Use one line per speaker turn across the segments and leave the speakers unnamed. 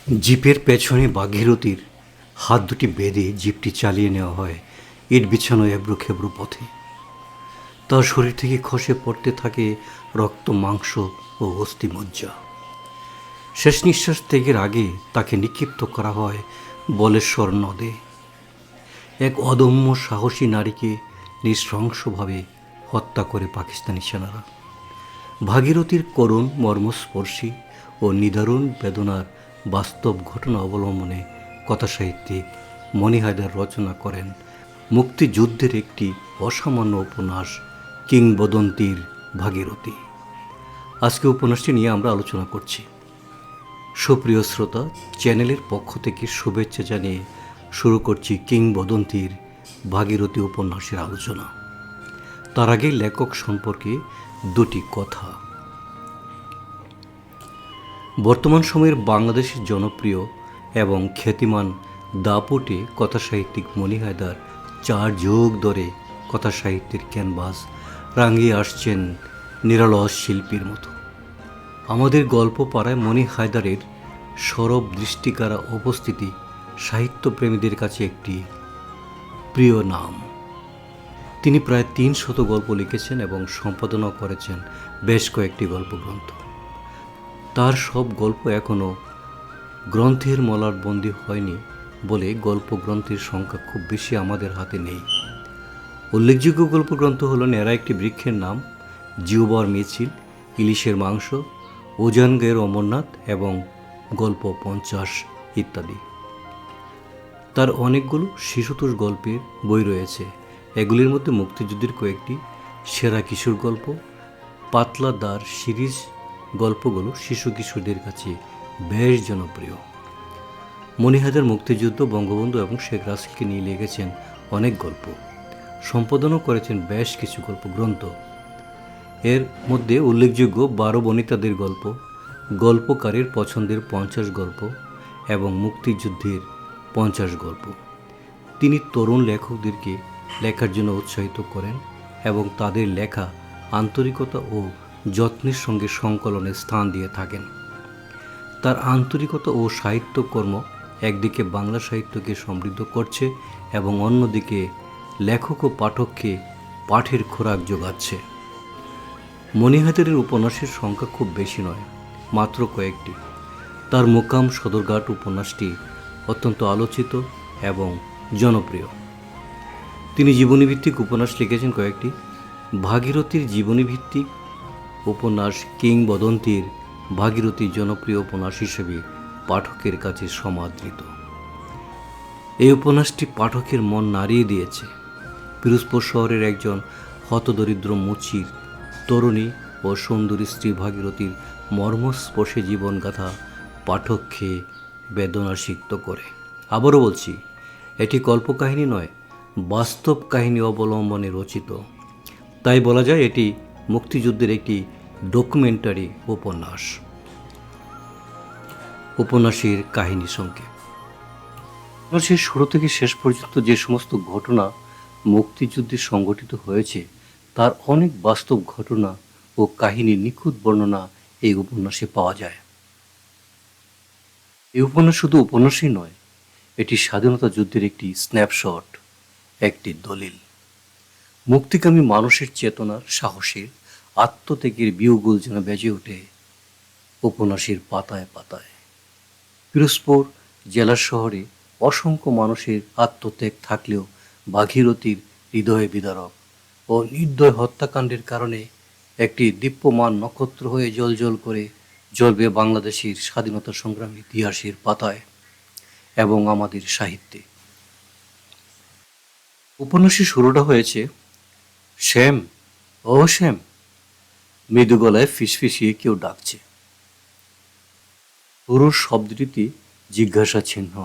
জিপের পেছনে ভাগীরথীর হাত দুটি বেঁধে জিপটি চালিয়ে নেওয়া হয় ইট বিছানো এবড়ো খেবড়ো পথে। তার শরীর থেকে খসে পড়তে থাকে রক্ত, মাংস ও অস্থিমজ্জা। শেষ নিঃশ্বাস ত্যাগের আগে তাকে নিক্ষিপ্ত করা হয় বলেশ্বর নদে। এক অদম্য সাহসী নারীকে নৃশংসভাবে হত্যা করে পাকিস্তানি সেনারা। ভাগীরথীর করুণ, মর্মস্পর্শী ও নিদারুণ বেদনার বাস্তব ঘটনা অবলম্বনে কথাসাহিত্যিক মনি হায়দার রচনা করেন মুক্তিযুদ্ধের একটি অসামান্য উপন্যাস কিংবদন্তির ভাগীরথী। আজকে উপন্যাসটি নিয়ে আমরা আলোচনা করছি। সুপ্রিয় শ্রোতা, চ্যানেলের পক্ষ থেকে শুভেচ্ছা জানিয়ে শুরু করছি কিংবদন্তির ভাগীরথী উপন্যাসের আলোচনা। তার আগে লেখক সম্পর্কে দুটি কথা। বর্তমান সময়ের বাংলাদেশের জনপ্রিয় এবং খ্যাতিমান দাপুটে কথাসাহিত্যিক মনি হায়দার 4 যুগ ধরে কথাসাহিত্যের ক্যানভাস রাঙিয়ে আসছেন নিরলস শিল্পীর মতো। আমাদের গল্প পাড়ায় মনি হায়দারের সরব দৃষ্টিকারা উপস্থিতি সাহিত্যপ্রেমীদের কাছে একটি প্রিয় নাম। তিনি প্রায় 300 গল্প লিখেছেন এবং সম্পাদনা করেছেন বেশ কয়েকটি গল্পগ্রন্থ। তার সব গল্প এখনও গ্রন্থের মলাটবন্দি হয়নি বলে গল্পগ্রন্থের সংখ্যা খুব বেশি আমাদের হাতে নেই। উল্লেখযোগ্য গল্পগ্রন্থ হল ন্যাড়া একটি বৃক্ষের নাম, জিওবার মিছিল, ইলিশের মাংস, উজানগের অমরনাথ এবং গল্প 50 ইত্যাদি। তার অনেকগুলো শিশুতোষ গল্পের বই রয়েছে। এগুলির মধ্যে মুক্তিযুদ্ধের কয়েকটি সেরা কিশোর গল্প, পাতলা দার সিরিজ গল্পগুলো শিশু কিশোরদের কাছে বেশ জনপ্রিয়। মনি হায়দার মুক্তিযুদ্ধ, বঙ্গবন্ধু এবং শেখ রাসেলকে নিয়ে লিখেছেন অনেক গল্প। সম্পাদনও করেছেন বেশ কিছু গল্পগ্রন্থ। এর মধ্যে উল্লেখযোগ্য 12 বনিতাদের গল্প, গল্পকারের পছন্দের 50 গল্প এবং মুক্তিযুদ্ধের 50 গল্প। তিনি তরুণ লেখকদেরকে লেখার জন্য উৎসাহিত করেন এবং তাদের লেখা আন্তরিকতা ও যত্নের সঙ্গে সংকলনে স্থান দিয়ে থাকেন। তার আন্তরিকতা ও সাহিত্যকর্ম একদিকে বাংলা সাহিত্যকে সমৃদ্ধ করছে এবং অন্যদিকে লেখক ও পাঠককে পাঠের খোরাক যোগাচ্ছে। মনি হায়দারের উপন্যাসের সংখ্যা খুব বেশি নয়, মাত্র কয়েকটি। তার মোকাম সদরঘাট উপন্যাসটি অত্যন্ত আলোচিত এবং জনপ্রিয়। তিনি জীবনীভিত্তিক উপন্যাস লিখেছেন কয়েকটি। ভাগীরথীর জীবনীভিত্তিক উপন্যাস কিংবদন্তির ভাগীরথী জনপ্রিয় উপন্যাস হিসেবে পাঠকের কাছে সমাদৃত। এই উপন্যাসটি পাঠকের মন নাড়িয়ে দিয়েছে। পিরোজপুর শহরের একজন হতদরিদ্র মুচির তরুণী ও সুন্দরী স্ত্রী ভাগীরথীর মর্মস্পর্শী জীবনগাথা পাঠককে বেদনাসিক্ত করে। আবারও বলছি, এটি কল্পকাহিনী নয়, বাস্তব কাহিনী অবলম্বনে রচিত। তাই বলা যায় এটি মুক্তিযুদ্ধের একটি ডকুমেন্টারি উপন্যাস। উপন্যাসের কাহিনী সংক্ষেপ। উপন্যাসের শুরু থেকে শেষ পর্যন্ত যে সমস্ত ঘটনা মুক্তিযুদ্ধে সংঘটিত হয়েছে তার অনেক বাস্তব ঘটনা ও কাহিনীর নিখুঁত বর্ণনা এই উপন্যাসে পাওয়া যায়। এই উপন্যাস শুধু উপন্যাসই নয়, এটি স্বাধীনতা যুদ্ধের একটি স্ন্যাপশট, একটি দলিল। মুক্তিকামী মানুষের চেতনার, সাহসের, আত্মত্যাগের বিয়োগুল যেন বেজে ওঠে উপন্যাসের পাতায় পাতায়। পিরোজপুর জেলা শহরে অসংখ্য মানুষের আত্মত্যাগ থাকলেও ভাগীরথীর হৃদয় বিদারক ও নির্দয় হত্যাকাণ্ডের কারণে একটি দীপ্যমান নক্ষত্র হয়ে জ্বলজ্বল করে জ্বলবে বাংলাদেশের স্বাধীনতা সংগ্রামী ইতিহাসের পাতায় এবং আমাদের সাহিত্যে। উপন্যাসের শুরুটা হয়েছে, শ্যাম, ও শ্যাম, মৃদু গলায় ফিসফিসিয়ে কেউ ডাকছে। পুরো শব্দটিতে জিজ্ঞাসা চিহ্ন।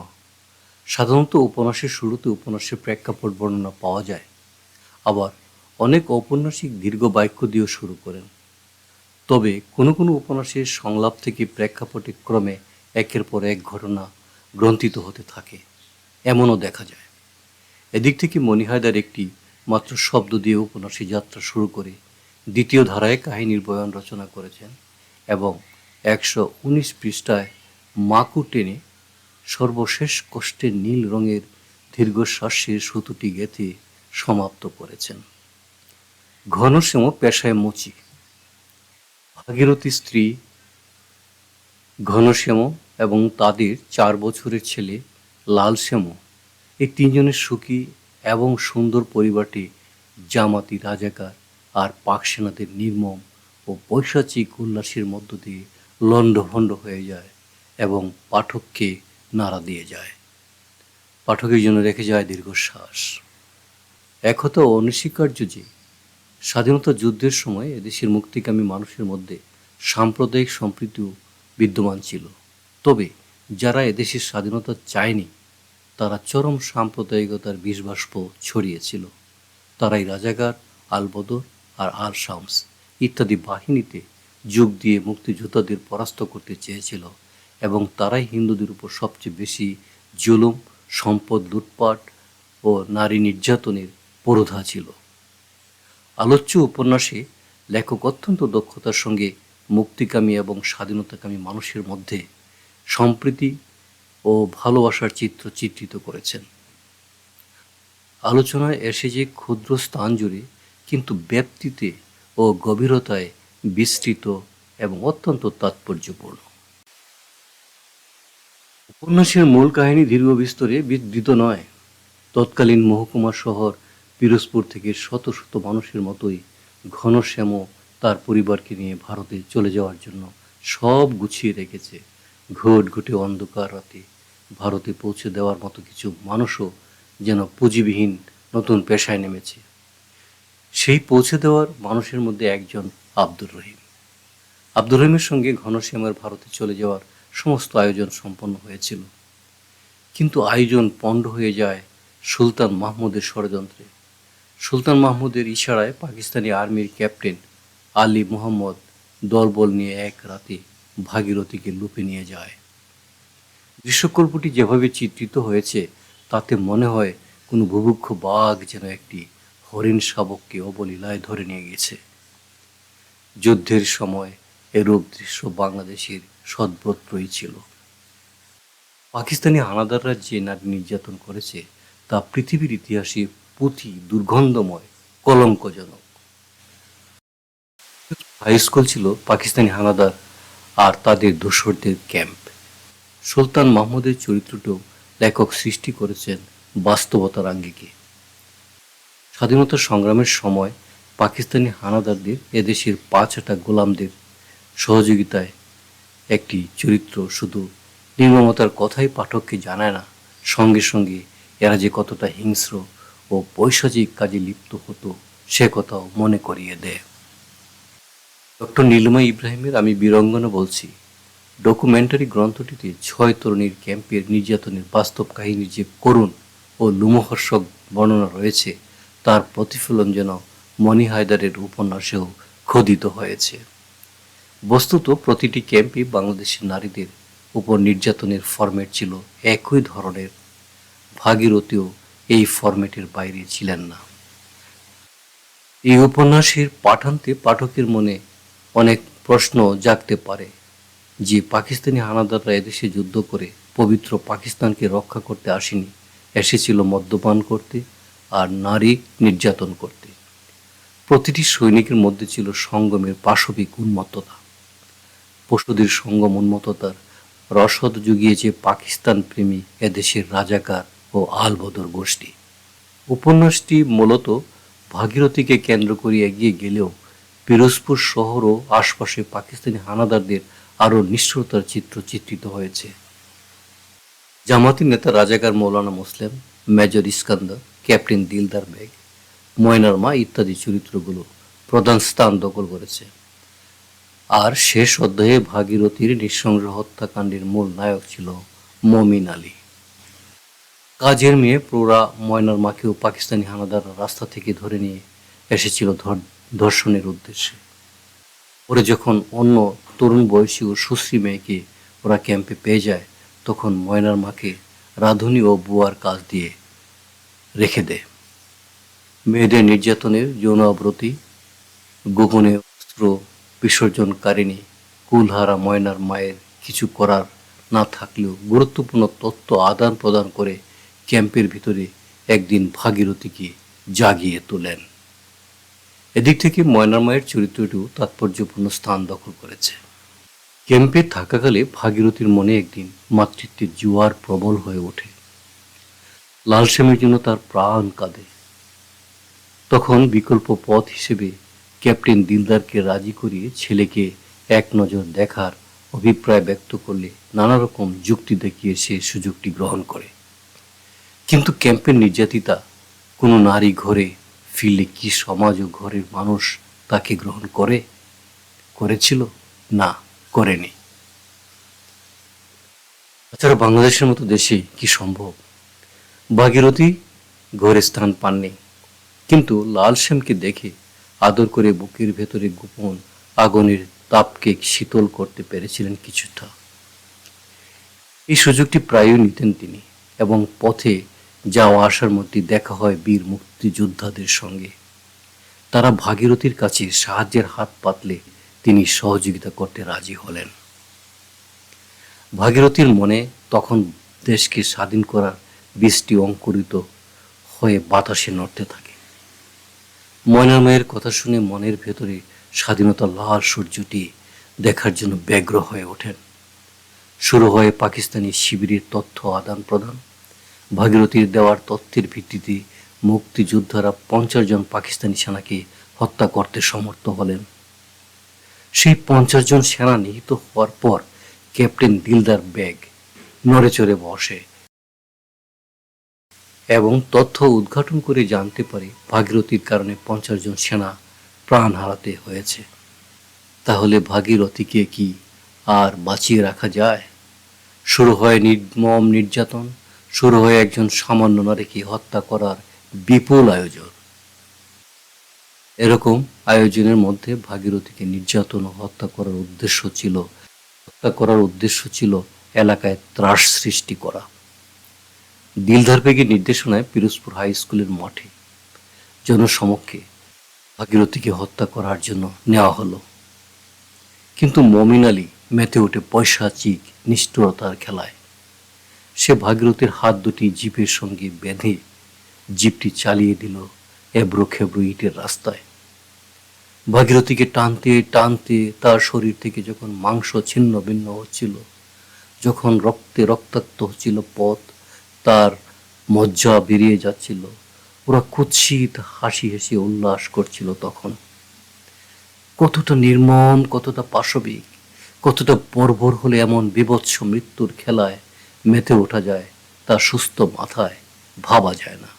সাধারণত উপন্যাসের শুরুতে উপন্যাসের প্রেক্ষাপট বর্ণনা পাওয়া যায়, আবার অনেক ঔপন্যাসিক দীর্ঘ বাক্য দিয়েও শুরু করেন। তবে কোনো কোনো উপন্যাসের সংলাপ থেকে প্রেক্ষাপটে ক্রমে একের পর এক ঘটনা গ্রন্থিত হতে থাকে, এমনও দেখা যায়। এদিক থেকে মনি হায়দার একটি মাত্র শব্দ দিয়ে উপন্যাসের যাত্রা শুরু করে দ্বিতীয় ধারায় কাহিনীর বয়ান রচনা করেছেন এবং 119 পৃষ্ঠায় মাকু টেনে সর্বশেষ কষ্টের নীল রঙের দীর্ঘশ্বাসের সুতোটি গেঁথে সমাপ্ত করেছেন। ঘনশ্যাম পেশায় মুচি। ভাগীরথী স্ত্রী ঘনশ্যাম এবং তাদের 4 বছরের ছেলে লালশ্যাম, এই তিনজনের সুখী এবং সুন্দর পরিবারটি জামাতি রাজাকার আর পাক সেনাদের নির্মম ও পৈশাচিক উল্লাসের মধ্য দিয়ে লণ্ডভণ্ড হয়ে যায় এবং পাঠককে নাড়া দিয়ে যায়, পাঠকের জন্য রেখে যায় দীর্ঘশ্বাস। একথা অনস্বীকার্য যে স্বাধীনতা যুদ্ধের সময় এদেশের মুক্তিকামী মানুষের মধ্যে সাম্প্রদায়িক সম্প্রীতিও বিদ্যমান ছিল। তবে যারা এদেশের স্বাধীনতা চায়নি তারা চরম সাম্প্রদায়িকতার বিষবাষ্প ছড়িয়েছিল। তারাই রাজাকার, আলবদর আর আল শামস ইত্যাদি বাহিনীতে যোগ দিয়ে মুক্তিযোদ্ধাদের পরাস্ত করতে চেয়েছিল এবং তারাই হিন্দুদের উপর সবচেয়ে বেশি জুলুম, সম্পদ লুটপাট ও নারী নির্যাতনের পুরোধা ছিল। আলোচ্য উপন্যাসে লেখক অত্যন্ত দক্ষতার সঙ্গে মুক্তিকামী এবং স্বাধীনতাকামী মানুষের মধ্যে সম্প্রীতি ও ভালোবাসার চিত্র চিত্রিত করেছেন। আলোচনায় এসে যে ক্ষুদ্র স্থান জুড়ে কিন্তু ব্যাপ্তিতে ও গভীরতায় বিস্তৃত এবং অত্যন্ত তাৎপর্যপূর্ণ। উপন্যাসের মূল কাহিনী দীর্ঘ বিস্তরে বিস্তৃত নয়। তৎকালীন মহকুমা শহর পিরোজপুর থেকে শত শত মানুষের মতোই ঘনশ্যামও তার পরিবারকে নিয়ে ভারতে চলে যাওয়ার জন্য সব গুছিয়ে রেখেছে। ঘুটঘুটে অন্ধকার রাতে ভারতে পৌঁছে দেওয়ার মতো কিছু মানুষও যেন পুঁজিবিহীন নতুন পেশায় নেমেছে। সেই পৌঁছে দেওয়ার মানুষের মধ্যে একজন আব্দুর রহিম। আব্দুর রহিমের সঙ্গে ঘনশ্যামের ভারতে চলে যাওয়ার সমস্ত আয়োজন সম্পন্ন হয়েছিল, কিন্তু আয়োজন পণ্ড হয়ে যায় সুলতান মাহমুদের ষড়যন্ত্রে। সুলতান মাহমুদের ইশারায় পাকিস্তানি আর্মির ক্যাপ্টেন আলী মোহাম্মদ দলবল নিয়ে এক রাতে ভাগীরথীকে লুপে নিয়ে যায়। দৃশ্যকল্পটি যেভাবে চিত্রিত হয়েছে তাতে মনে হয় কোনো বুভুক্ষ বাঘ যেন একটি হরিণ শাবককে অবলীলায় ধরে নিয়ে গেছে। যুদ্ধের সময় এরূপ দৃশ্য বাংলাদেশের সদ্ব্রতই ছিল। পাকিস্তানি হানাদাররা যে নারী নির্যাতন করেছে তা পৃথিবীর ইতিহাসে পুঁথি দুর্গন্ধময়, কলঙ্কজনক। হাই স্কুল ছিল পাকিস্তানি হানাদার আর তাদের দোসরদের ক্যাম্প। সুলতান মাহমুদের চরিত্রটিও লেখক সৃষ্টি করেছেন বাস্তবতার আঙ্গিকে। স্বাধীনতা সংগ্রামের সময় পাকিস্তানি হানাদারদের এদেশের 5 গোলামদের সহযোগিতায় একটি চরিত্র শুধু নির্মমতার কথাই পাঠককে জানায় না, সঙ্গে সঙ্গে এরা যে কতটা হিংস্র ও পৈশাচিক কাজে লিপ্ত হতো সে কথাও মনে করিয়ে দেয়। ডক্টর নীলিমা ইব্রাহিমের আমি বীরঙ্গনা বলছি ডকুমেন্টারি গ্রন্থটিতে 6 তরুণীর ক্যাম্পের নির্যাতনের বাস্তব কাহিনীর যে করুণ ও লোমহর্ষক বর্ণনা রয়েছে তার প্রতিফলন যেন মনি হায়দারের উপন্যাসেও খোদিত হয়েছে। বস্তুত প্রতিটি ক্যাম্পে বাংলাদেশের নারীদের উপর নির্যাতনের ফরম্যাট ছিল একই ধরনের। ভাগীরথীও এই ফরম্যাটের বাইরে ছিলেন না। এই উপন্যাসের পাঠান্তে পাঠকের মনে অনেক প্রশ্ন জাগতে পারে যে পাকিস্তানি হানাদাররা এদেশে যুদ্ধ করে পবিত্র পাকিস্তানকে রক্ষা করতে আসেনি, এসেছিল মদ্যপান করতে আর নারী নির্যাতন করতে। প্রতিটি সৈনিকের মধ্যে ছিল সঙ্গমের পাশবিক উন্মত্ততা। পশুদের সঙ্গম উন্মত্ততার রসদ জুগিয়েছে পাকিস্তান প্রেমী এদেশের রাজাকার ও আলবদর গোষ্ঠী। উপন্যাসটি মূলত ভাগীরথীকে কেন্দ্র করে এগিয়ে গেলেও পিরোজপুর শহর ও আশপাশে পাকিস্তানি হানাদারদের আরও নিষ্ঠুরতার চিত্র চিত্রিত হয়েছে। জামাতি নেতা রাজাকার মৌলানা মুসলিম, মেজর ইস্কান্দার, ক্যাপ্টেন দিলদার বেগ, ময়নার মা ইত্যাদি চরিত্রগুলো প্রধান স্থান দখল করেছে। আর শেষ অধ্যায়ে ভাগীরথীর নৃশংস হত্যাকাণ্ডের মূল নায়ক ছিল মমিন আলী। কাজের মেয়ে প্রৌঢ়া ময়নার মাকেও পাকিস্তানি হানাদাররা রাস্তা থেকে ধরে নিয়ে এসেছিল ধর্ষণের উদ্দেশ্যে। পরে যখন অন্য তরুণ বয়সী ও সুশ্রী মেয়েকে ওরা ক্যাম্পে পেয়ে যায় তখন ময়নার মাকে রাঁধুনি ও বুয়ার কাজ দিয়ে রেখে দেয়। মেয়েদের নির্যাতনের যৌনাবৃত্তি, গোপনে অস্ত্র বিসর্জনকারিণী কুলহারা ময়নার মায়ের কিছু করার না থাকলেও গুরুত্বপূর্ণ তথ্য আদান প্রদান করে ক্যাম্পের ভিতরে একদিন ভাগীরথীকে জাগিয়ে তোলেন। এদিক থেকে ময়নার মায়ের চরিত্রটিও তাৎপর্যপূর্ণ স্থান দখল করেছে। ক্যাম্পে থাকাকালে ভাগীরথীর মনে একদিন মাতৃত্বের জোয়ার প্রবল হয়ে ওঠে। লালশ্যামের জন্য তার প্রাণ কাঁদে। তখন বিকল্প পথ হিসেবে ক্যাপ্টেন দিলদারকে রাজি করিয়ে ছেলেকে এক নজর দেখার অভিপ্রায় ব্যক্ত করলে নানা রকম যুক্তি দেখিয়ে সে সুযোগটি গ্রহণ করে। কিন্তু ক্যাম্পের নির্যাতিতা কোনো নারী ঘরে ফিরলে কি সমাজ ও ঘরের মানুষ তাকে গ্রহণ করেছিল? না, করেনি। তাছাড়া বাংলাদেশের মতো দেশে কি সম্ভব? ভাগীরথী ঘরে স্থান পাননি, কিন্তু লালশ্যামকে দেখে আদর করে বুকের ভেতরে গোপন আগুনের তাপকে শীতল করতে পেরেছিলেন কিছুটা। এই সুযোগটি প্রায়ই নিতেন তিনি, এবং পথে যাওয়া আসার মধ্যে দেখা হয় বীর মুক্তিযোদ্ধাদের সঙ্গে। তারা ভাগীরথীর কাছে সাহায্যের হাত পাতলে তিনি সহযোগিতা করতে রাজি হলেন। ভাগীরথীর মনে তখন দেশকে স্বাধীন করার বীজটি অঙ্কুরিত হয়ে বাতাসে নড়তে থাকে। ময়নার মায়ের কথা শুনে মনের ভেতরে স্বাধীনতার লাল সূর্যটি দেখার জন্য ব্যগ্র হয়ে ওঠেন। শুরু হয় পাকিস্তানি শিবিরের তথ্য আদান প্রদান। ভাগীরথীর দেওয়ার তথ্যের ভিত্তিতে মুক্তিযোদ্ধারা 50 জন পাকিস্তানি সেনাকে হত্যা করতে সমর্থ হলেন। সেই 50 জন সেনা নিহত হওয়ার পর ক্যাপ্টেন দিলদার বেগ নড়ে চড়ে বসে এবং তথ্য উদ্ঘাটন করে জানতে পারে ভাগীরথীর কারণে 50 জন সেনা প্রাণ হারাতে হয়েছে। তাহলে ভাগীরথীকে কি আর বাঁচিয়ে রাখা যায়? শুরু হয় নির্মম নির্যাতন, শুরু হয় একজন সামান্য নারীকে হত্যা করার বিপুল আয়োজন। এরকম আয়োজনের মধ্যে ভাগীরথীকে নির্যাতন ও হত্যা করার উদ্দেশ্য ছিল এলাকায় ত্রাস সৃষ্টি করা। দিলদার বেগের নির্দেশনায় পিরোজপুর হাই স্কুলের মাঠে জনসমক্ষে ভাগীরথীকে হত্যা করার জন্য নেওয়া হলো। কিন্তু মমিন আলী মেতে ওঠে পৈশাচিক নিষ্ঠুরতার খেলায়। সে ভাগীরথীর হাত দুটি জিপের সঙ্গে বেঁধে জিপটি চালিয়ে দিল এবড়ো খেবড়ো ইটের রাস্তায়। ভাগীরথীকে টানতে টানতে তার শরীর থেকে যখন মাংস ছিন্ন ভিন্ন হচ্ছিল, যখন রক্তে রক্তাক্ত হচ্ছিল পথ, তার মজ্জা বেরিয়ে যাচ্ছিল, ওরা কুৎসিত হাসি হেসে উল্লাস করছিল। তখন কতটা নির্মম, কতটা পাশবিক, কতটা বর্বর হলে এমন বীভৎস মৃত্যুর খেলায় মেতে ওঠা যায় তা সুস্থ মাথায় ভাবা যায় না।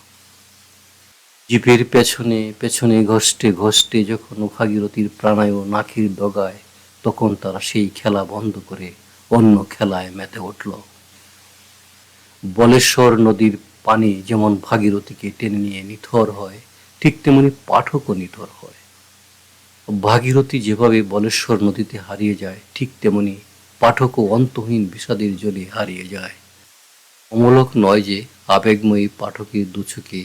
জিপের পেছনে পেছনে ঘষ্টে ঘষ্টে যখন ভাগীরথীর প্রাণায়ু নাকির ডগায়, তখন তারা সেই খেলা বন্ধ করে অন্য খেলায় মেতে উঠল। বলেশ্বর নদীর পানি যেমন ভাগীরথীকে টেনে নিয়ে নিথর হয়, ঠিক তেমনি পাঠকও নিথর হয়। ভাগীরথী যেভাবে বলেশ্বর নদীতে হারিয়ে যায়, ঠিক তেমনি পাঠকও অন্তহীন বিষাদের জলে হারিয়ে যায়। অমূলক নয় যে আবেগময়ী পাঠকের দুচোখে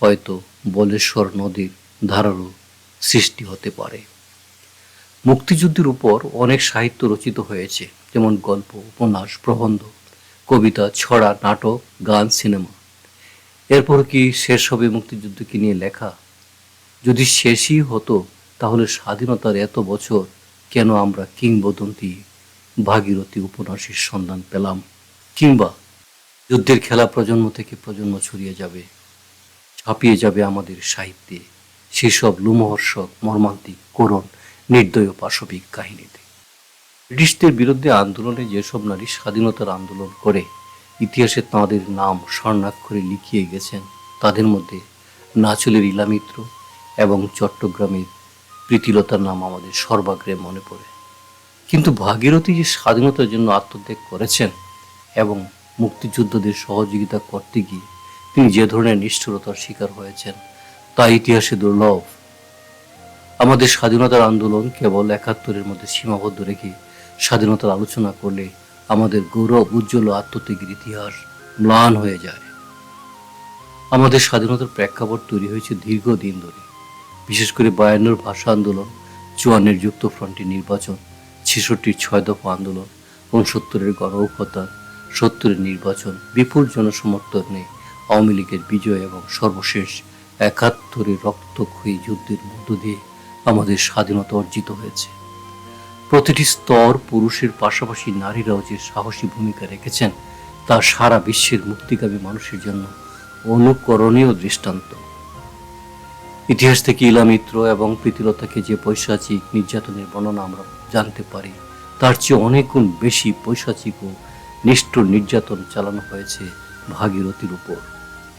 হয়তো বলেশ্বর নদীর ধারারও সৃষ্টি হতে পারে। মুক্তিযুদ্ধের উপর অনেক সাহিত্য রচিত হয়েছে, যেমন গল্প, উপন্যাস, প্রবন্ধ, কবিতা, ছড়া, নাটক, গান, সিনেমা। এরপর কি শেষ হবে মুক্তিযুদ্ধকে নিয়ে লেখা? যদি শেষই হতো, তাহলে স্বাধীনতার এত বছর কেন আমরা কিংবদন্তি ভাগীরথী উপন্যাসের সন্ধান পেলাম? কিংবা যুদ্ধের খেলা প্রজন্ম থেকে প্রজন্ম ছড়িয়ে যাবে, ছাপিয়ে যাবে আমাদের সাহিত্যে সেসব লোমহর্ষক, মর্মান্তিক, করুণ, নির্দয় পাশবিক কাহিনীতে। ব্রিটিশদের বিরুদ্ধে আন্দোলনে যেসব নারী স্বাধীনতার আন্দোলন করে ইতিহাসে তাঁদের নাম স্বর্ণাক্ষরে লিখিয়ে গেছেন, তাদের মধ্যে নাচলের ইলা মিত্র এবং চট্টগ্রামের প্রীতিলতার নাম আমাদের সর্বাগ্রে মনে পড়ে। কিন্তু ভাগীরথী যে স্বাধীনতার জন্য আত্মত্যাগ করেছেন এবং মুক্তিযোদ্ধাদের সহযোগিতা করতে গিয়ে তিনি যে ধরনের নিষ্ঠুরতার শিকার হয়েছেন, তা ইতিহাসে দুর্লভ। আমাদের স্বাধীনতার আন্দোলন কেবল ৭১-এর মধ্যে সীমাবদ্ধ রেখে স্বাধীনতার আলোচনা করলে আমাদের গৌরব উজ্জ্বল আত্মত্যাগের ইতিহাস ম্লান হয়ে যায়। আমাদের স্বাধীনতার প্রেক্ষাপট তৈরি হয়েছে দীর্ঘদিন ধরে, বিশেষ করে ৫২-র ভাষা আন্দোলন, ৫৪-এর যুক্তফ্রন্টের নির্বাচন, ৬৬-র ৬ দফা আন্দোলন ও ঊনসত্তরের গণঅভ্যুত্থান, 70-এর নির্বাচন, বিপুল জনসমর্থনে আওয়ামী লীগের বিজয় এবং সর্বশেষ 71-এর রক্তক্ষয়ী যুদ্ধের মধ্য দিয়ে আমাদের স্বাধীনতা অর্জিত হয়েছে। প্রতিটি স্তর পুরুষের পাশাপাশি নারীরাও যে সাহসী ভূমিকা রেখেছেন তা সারা বিশ্বের মুক্তিকামী মানুষের জন্য অনুকরণীয় দৃষ্টান্ত। ইতিহাস থেকে ইলা মিত্র এবং প্রীতিলতাকে যে পৈশাচিক নির্যাতনের বর্ণনা আমরা জানতে পারি, তার চেয়ে অনেক গুণ বেশি পৈশাচিক ও নিষ্ঠুর নির্যাতন চালানো হয়েছে ভাগীরথীর উপর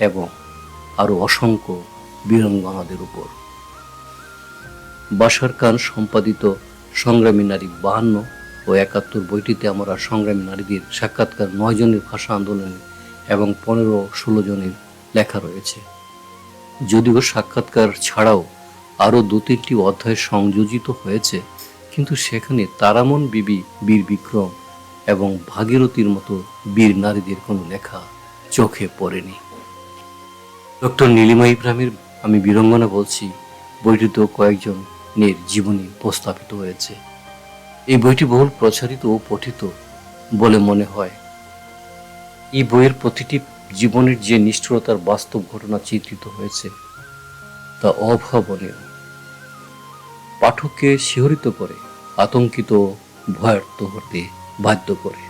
এবং আরো অসংখ্য বীরাঙ্গনাদের উপর। বাশার খান সম্পাদিত সংগ্রামী নারী 52 ও 71 বইটিতে আমরা সংগ্রামী নারীদের সাক্ষাৎকার 9 জনের ভাষা আন্দোলনের এবং 15-16 জনের লেখা রয়েছে। যদিও সাক্ষাৎকার ছাড়াও আরো 2-3টি অধ্যায় সংযোজিত হয়েছে, কিন্তু সেখানে তারামন বিবি, বীর বিক্রম এবং ভাগীরথীর মতো বীর নারীদের কোনো লেখা চোখে পড়েনি। ডক্টর নীলিমা ইব্রাহিমের আমি বীরঙ্গনা বলছি বইটিতেও কয়েকজনের জীবনী উপস্থাপিত হয়েছে। এই বইটি বহুল প্রচারিত ও পঠিত বলে মনে হয়। এই বইয়ের প্রতিটি জীবনের যে নিষ্ঠুরতার বাস্তব ঘটনা চিত্রিত হয়েছে তা অভাবনীয়, পাঠককে শিহরিত করে, আতঙ্কিত, ভয়ার্ত হতে বাধ্য করে।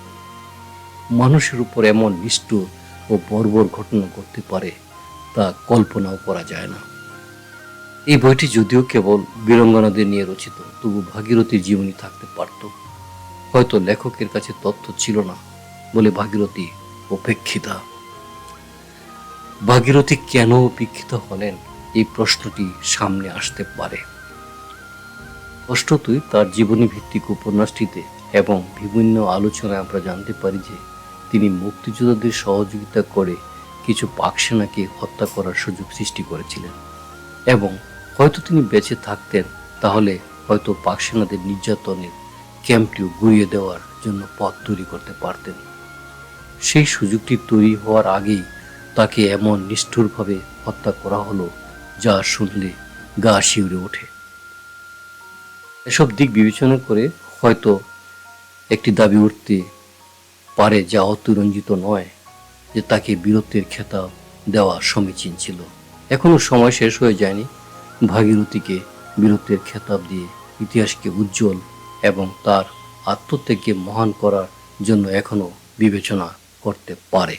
মানুষের উপর এমন নিষ্ঠুর ও বর্বর ঘটনা ঘটতে পারে তা কল্পনাও করা যায় না। এই বইটি যদিও কেবল বীরাঙ্গনাদের নিয়ে রচিত, তবু ভাগীরথীর জীবনী থাকতে পারত। হয়তো লেখকের কাছে তথ্য ছিল না বলে ভাগীরথী উপেক্ষিতা। ভাগীরথী কেন উপেক্ষিত হলেন, এই প্রশ্নটি সামনে আসতে পারে। স্পষ্টতই তার জীবনী ভিত্তিক উপন্যাসটিতে এবং বিভিন্ন আলোচনায় আমরা জানতে পারি যে তিনি মুক্তিযোদ্ধাদের সহযোগিতা করে কিছু পাক সেনাকে হত্যা করার সুযোগ সৃষ্টি করেছিলেন এবং হয়তো তিনি বেঁচে থাকতেন তাহলে হয়তো পাক সেনাদের নির্যাতনের ক্যাম্পটিও গুড়িয়ে দেওয়ার জন্য পথ তৈরি করতে পারতেন। সেই সুযোগটি তৈরি হওয়ার আগেই তাকে এমন নিষ্ঠুরভাবে হত্যা করা হলো যা শুনলে গা শিউরে ওঠে। এসব দিক বিবেচনা করে হয়তো একটি দাবি উঠতে পারে, যা অতিরঞ্জিত নয়, যে তাকে বীরত্বের খেতাব দেওয়া সমীচীন ছিল। এখনো সময় শেষ হয়ে যায়নি ভাগীরথীকে বীরত্বের খেতাব দিয়ে ইতিহাসকে উজ্জ্বল এবং তার আত্মত্যাগকে মহান করার জন্য এখনো বিবেচনা করতে পারে।